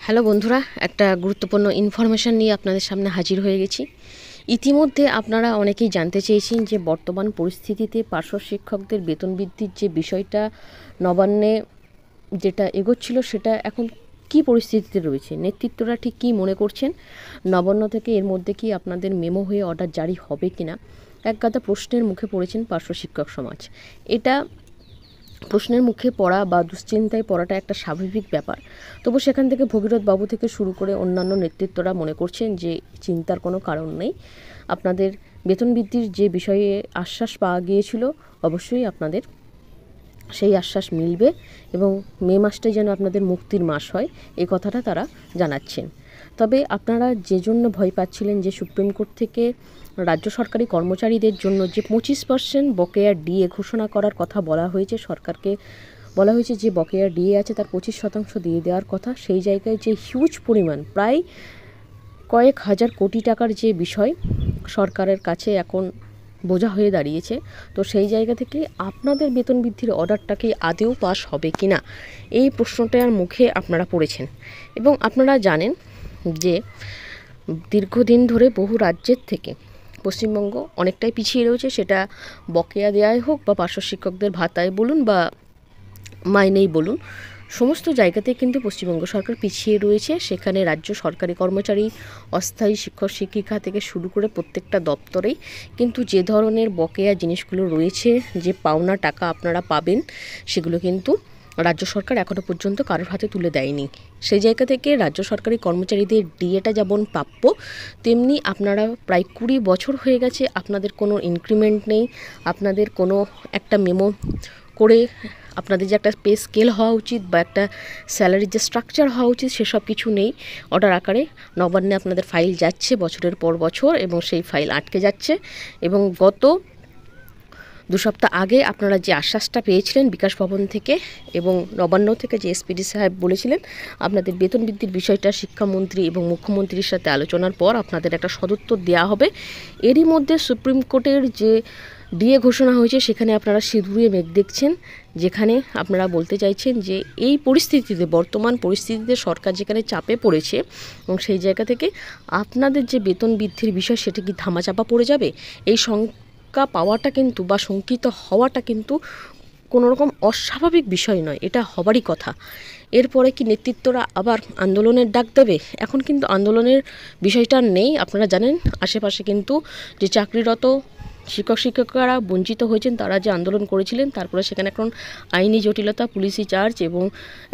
Hello বন্ধুরা, একটা গুরুত্বপূর্ণ ইনফরমেশান নিয়ে আপনাদের সামনে হাজির হয়ে গেছি। ইতিমধ্যে আপনারা অনেকেই জানতে চেয়েছেন যে বর্তমান পরিস্থিতিতে পার্শ্ব শিক্ষকদের বেতন বৃদ্ধির যে বিষয়টা নবান্নে যেটা এগোচ্ছিল সেটা এখন কি পরিস্থিতিতে রয়েছে, নেতৃত্বরা ঠিক কী মনে করছেন, নবান্ন থেকে এর মধ্যে কি আপনাদের মেমো হয়ে অর্ডার জারি হবে কি না, একগাদা প্রশ্নের মুখে পড়েছেন পার্শ্ব শিক্ষক সমাজ। এটা প্রশ্নের মুখে পড়া বা দুশ্চিন্তায় পড়াটা একটা স্বাভাবিক ব্যাপার। তবু সেখান থেকে ভগীরথ বাবু থেকে শুরু করে অন্যান্য নেতৃত্বরা মনে করছেন যে চিন্তার কোনো কারণ নেই। আপনাদের বেতন বৃদ্ধির যে বিষয়ে আশ্বাস পাওয়া গিয়েছিল, অবশ্যই আপনাদের সেই আশ্বাস মিলবে এবং মে মাসটাই যেন আপনাদের মুক্তির মাস হয়, এই কথাটা তারা জানাচ্ছেন। তবে আপনারা যে জন্য ভয় পাচ্ছিলেন যে সুপ্রিম কোর্ট থেকে রাজ্য সরকারি কর্মচারীদের জন্য যে 25% বকেয়া ডিএ ঘোষণা করার কথা বলা হয়েছে, সরকারকে বলা হয়েছে যে বকেয়া ডিএ আছে তার 25% দিয়ে দেওয়ার কথা, সেই জায়গায় যে হিউজ পরিমাণ প্রায় কয়েক হাজার কোটি টাকার যে বিষয় সরকারের কাছে এখন বোঝা হয়ে দাঁড়িয়েছে, তো সেই জায়গা থেকে আপনাদের বেতন বৃদ্ধির অর্ডারটা কি আদেও পাস হবে কি না, এই প্রশ্নটার মুখে আপনারা পড়েছেন। এবং আপনারা জানেন যে দীর্ঘদিন ধরে বহু রাজ্যের থেকে পশ্চিমবঙ্গ অনেকটাই পিছিয়ে রয়েছে, সেটা বকেয়া দেওয়াই হোক বা পার্শ্ব শিক্ষকদের ভাতায় বলুন বা মাইনেই বলুন, সমস্ত জায়গাতে কিন্তু পশ্চিমবঙ্গ সরকার পিছিয়ে রয়েছে। সেখানে রাজ্য সরকারি কর্মচারী, অস্থায়ী শিক্ষক শিক্ষিকা থেকে শুরু করে প্রত্যেকটা দপ্তরেই কিন্তু যে ধরনের বকেয়া জিনিসগুলো রয়েছে, যে পাওনা টাকা আপনারা পাবেন, সেগুলো কিন্তু রাজ্য সরকার এখনও পর্যন্ত কারোর হাতে তুলে দেয়নি। সেই জায়গা থেকে রাজ্য সরকারি কর্মচারীদের ডিএটা যেমন প্রাপ্য, তেমনি আপনারা প্রায় 20 বছর হয়ে গেছে আপনাদের কোনো ইনক্রিমেন্ট নেই, আপনাদের কোনো একটা মেমো করে আপনাদের যে একটা পে স্কেল হওয়া উচিত বা একটা স্যালারির যে স্ট্রাকচার হওয়া উচিত সেসব কিছু নেই। অর্ডার আকারে নবান্নে আপনাদের ফাইল যাচ্ছে বছরের পর বছর এবং সেই ফাইল আটকে যাচ্ছে। এবং গত 2 সপ্তাহ আগে আপনারা যে আশ্বাসটা পেয়েছিলেন বিকাশ ভবন থেকে এবং নবান্ন থেকে, যে এসপিডি সাহেব বলেছিলেন আপনাদের বেতন বৃদ্ধির বিষয়টা শিক্ষামন্ত্রী এবং মুখ্যমন্ত্রীর সাথে আলোচনার পর আপনাদের একটা সদুত্তর দেওয়া হবে, এরই মধ্যে সুপ্রিম কোর্টের যে ডিএ ঘোষণা হয়েছে সেখানে আপনারা সিঁদুরে মেঘ দেখছেন, যেখানে আপনারা বলতে চাইছেন যে এই পরিস্থিতিতে, বর্তমান পরিস্থিতিতে সরকার যেখানে চাপে পড়েছে এবং সেই জায়গা থেকে আপনাদের যে বেতন বৃদ্ধির বিষয় সেটা কি ধামাচাপা পড়ে যাবে। এই শঙ্কা পাওয়াটা কিন্তু বা শঙ্কিত হওয়াটা কিন্তু কোনোরকম অস্বাভাবিক বিষয় নয়, এটা হবারই কথা। এরপরে কি নেতৃত্বরা আবার আন্দোলনের ডাক দেবে? এখন কিন্তু আন্দোলনের বিষয়টা নেই। আপনারা জানেন আশেপাশে কিন্তু যে চাকরিরত শিক্ষক শিক্ষিকারা বঞ্চিত হয়েছেন, তারা যে আন্দোলন করেছিলেন, তারপরে সেখানে এখন আইনি জটিলতা, পুলিশি চার্জ এবং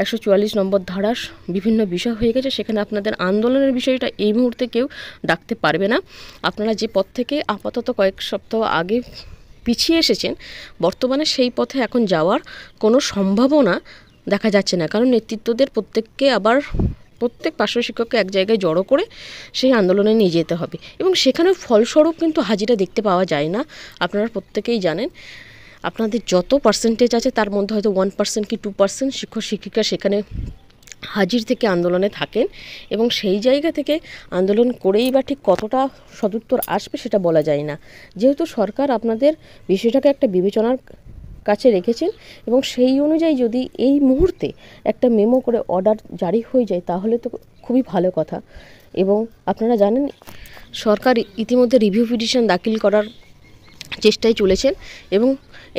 144 নম্বর ধারার বিভিন্ন বিষয় হয়ে গেছে। সেখানে আপনাদের আন্দোলনের বিষয়টা এই মুহূর্তে কেউ ডাকতে পারবে না। আপনারা যে পথ থেকে আপাতত কয়েক সপ্তাহ আগে পিছিয়ে এসেছেন, বর্তমানে সেই পথে এখন যাওয়ার কোনো সম্ভাবনা দেখা যাচ্ছে না, কারণ নেতৃত্বদের প্রত্যেককে আবার প্রত্যেক পার্শ্ব শিক্ষককে এক জায়গায় জড়ো করে সেই আন্দোলনে নিয়ে যেতে হবে এবং সেখানে ফলস্বরূপ কিন্তু হাজিরা দেখতে পাওয়া যায় না। আপনারা প্রত্যেকেই জানেন আপনাদের যত পার্সেন্টেজ আছে তার মধ্যে হয়তো 1% কি 2% শিক্ষক শিক্ষিকা সেখানে হাজির থেকে আন্দোলনে থাকেন এবং সেই জায়গা থেকে আন্দোলন করেই বা ঠিক কতটা সদুত্তর আসবে সেটা বলা যায় না। যেহেতু সরকার আপনাদের বিষয়টাকে একটা বিবেচনার কাছে রেখেছেন এবং সেই অনুযায়ী যদি এই মুহূর্তে একটা মেমো করে অর্ডার জারি হয়ে যায় তাহলে তো খুবই ভালো কথা। এবং আপনারা জানেন সরকার ইতিমধ্যে রিভিউ পিটিশন দাখিল করার চেষ্টায় চলেছেন এবং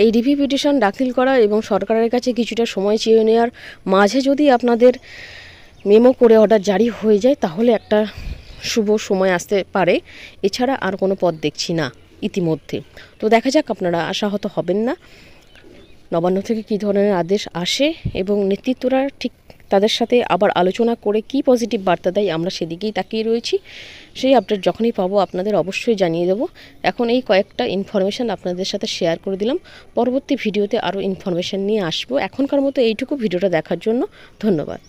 এই রিভিউ পিটিশন দাখিল করা এবং সরকারের কাছে কিছুটা সময় চেয়ে নেওয়ার মাঝে যদি আপনাদের মেমো করে অর্ডার জারি হয়ে যায় তাহলে একটা শুভ সময় আসতে পারে, এছাড়া আর কোনো পথ দেখছি না ইতিমধ্যে। তো দেখা যাক, আপনারা আশাহত হবেন না। নবান্ন থেকে কী ধরনের আদেশ আসে এবং নেতৃত্বরা ঠিক তাদের সাথে আবার আলোচনা করে কি পজিটিভ বার্তা দেয়, আমরা সেদিকেই তাকিয়ে রয়েছি। সেই আপডেট যখনই পাবো আপনাদের অবশ্যই জানিয়ে দেবো। এখন এই কয়েকটা ইনফরমেশান আপনাদের সাথে শেয়ার করে দিলাম, পরবর্তী ভিডিওতে আরও ইনফরমেশান নিয়ে আসবো। এখনকার মতো এইটুকু। ভিডিওটা দেখার জন্য ধন্যবাদ।